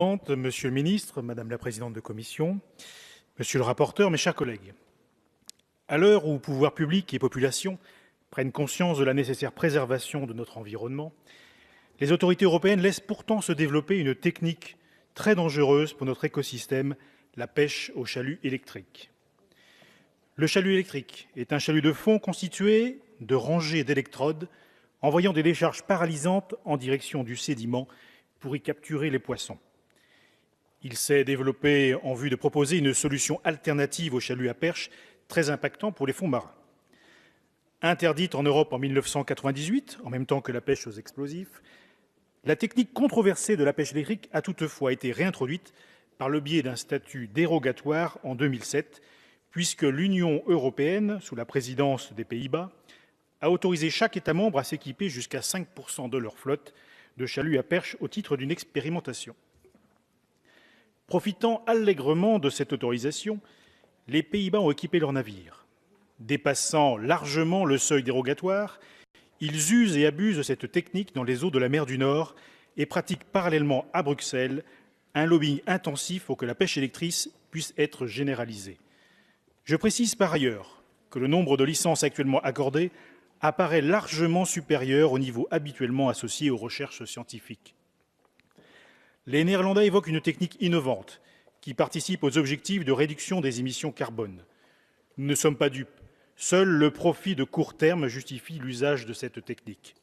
Monsieur le ministre, madame la présidente de commission, monsieur le rapporteur, mes chers collègues, à l'heure où pouvoirs publics et population prennent conscience de la nécessaire préservation de notre environnement, les autorités européennes laissent pourtant se développer une technique très dangereuse pour notre écosystème, la pêche au chalut électrique. Le chalut électrique est un chalut de fond constitué de rangées d'électrodes envoyant des décharges paralysantes en direction du sédiment pour y capturer les poissons. Il s'est développé en vue de proposer une solution alternative au chalut à perche très impactant pour les fonds marins. Interdite en Europe en 1998, en même temps que la pêche aux explosifs, la technique controversée de la pêche électrique a toutefois été réintroduite par le biais d'un statut dérogatoire en 2007, puisque l'Union européenne, sous la présidence des Pays-Bas, a autorisé chaque État membre à s'équiper jusqu'à 5% de leur flotte de chaluts à perche au titre d'une expérimentation. Profitant allègrement de cette autorisation, les Pays-Bas ont équipé leurs navires. Dépassant largement le seuil dérogatoire, ils usent et abusent de cette technique dans les eaux de la mer du Nord et pratiquent parallèlement à Bruxelles un lobbying intensif pour que la pêche électrique puisse être généralisée. Je précise par ailleurs que le nombre de licences actuellement accordées apparaît largement supérieur au niveau habituellement associé aux recherches scientifiques. Les Néerlandais évoquent une technique innovante qui participe aux objectifs de réduction des émissions carbone. Nous ne sommes pas dupes. Seul le profit de court terme justifie l'usage de cette technique.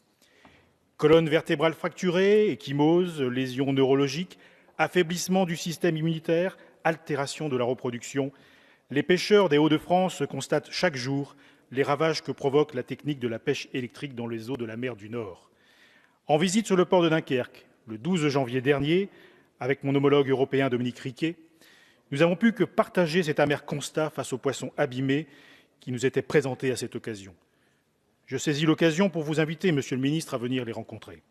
Colonne vertébrale fracturée, ecchymose, lésions neurologiques, affaiblissement du système immunitaire, altération de la reproduction. Les pêcheurs des Hauts-de-France constatent chaque jour les ravages que provoque la technique de la pêche électrique dans les eaux de la mer du Nord. En visite sur le port de Dunkerque, le 12 janvier dernier, avec mon homologue européen Dominique Riquet, nous avons pu que partager cet amer constat face aux poissons abîmés qui nous étaient présentés à cette occasion. Je saisis l'occasion pour vous inviter, monsieur le ministre, à venir les rencontrer.